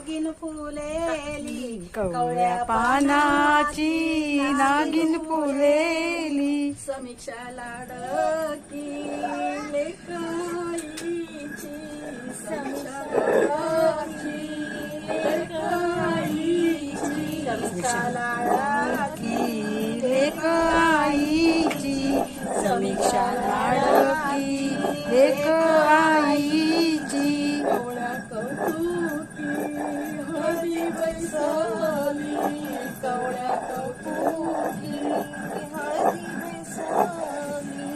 नागिन फुलेली कवळ्या पानाची नागिन फुलेली समीक्षा लाडकी लेकाईची समीक्षा लाडकी लेकाईची समीक्षा लाडकी लेक आईची समीक्षा लाडकी लेक आईची कवळ्या कौतुकी हळदी बैसली कवळ्या कौतुकी हळदी बैसली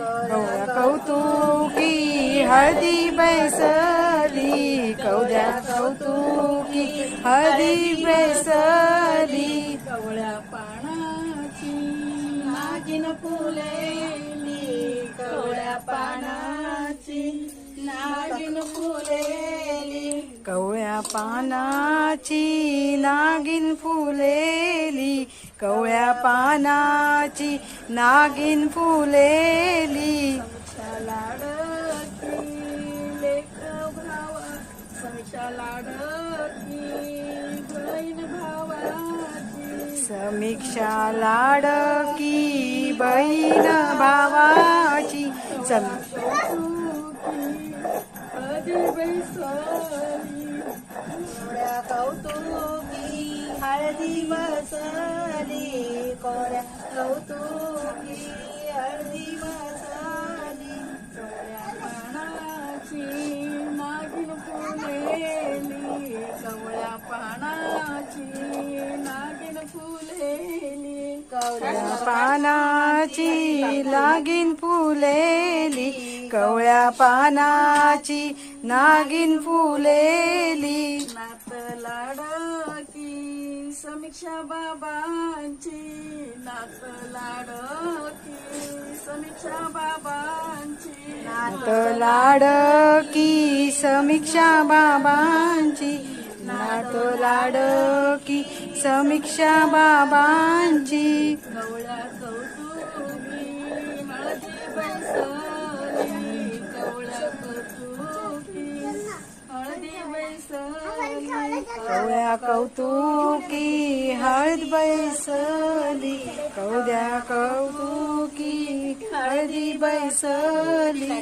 कवळ्या कौतुकी हळदी बैसली कवळ्या कौतुकी हळदी बैसली कवळ्या पानाची नागिन फुलेली कवळ्या पानाची नागिन फुलेली कवळ्या पानाची नागिन फुलेली कवळ्या पानाची नागिन फुलेली समीक्षा लाडकी लेक भावा समीक्षा लाडकी बहीण भावाची समीक्षा लाडकी बहीण भावाची हळदी बैसली कोळ्या कौतुकी हळदी बसली कोळ्या कौतुकी हळदी बसली कवळ्या पानाची नागिन फुलेली कवळ्या पानाची नागिन फुलेली कवळ्या पानाची नागिन फुलेली कवळ्या पानाची नागिन फुलेली नात लाडकी समीक्षा बाबांची नात लाडकी समीक्षा बाबांची नात लाडकी समीक्षा बाबांची नात लाडकी समीक्षा बाबांची कवळ्या कौतुकी हळदी बैसली कवळ्या कौतुकी हळदी बैसली कवळ्या कौतुकी हळद बैसली कवळ्या कौतुकी हळदी बैसली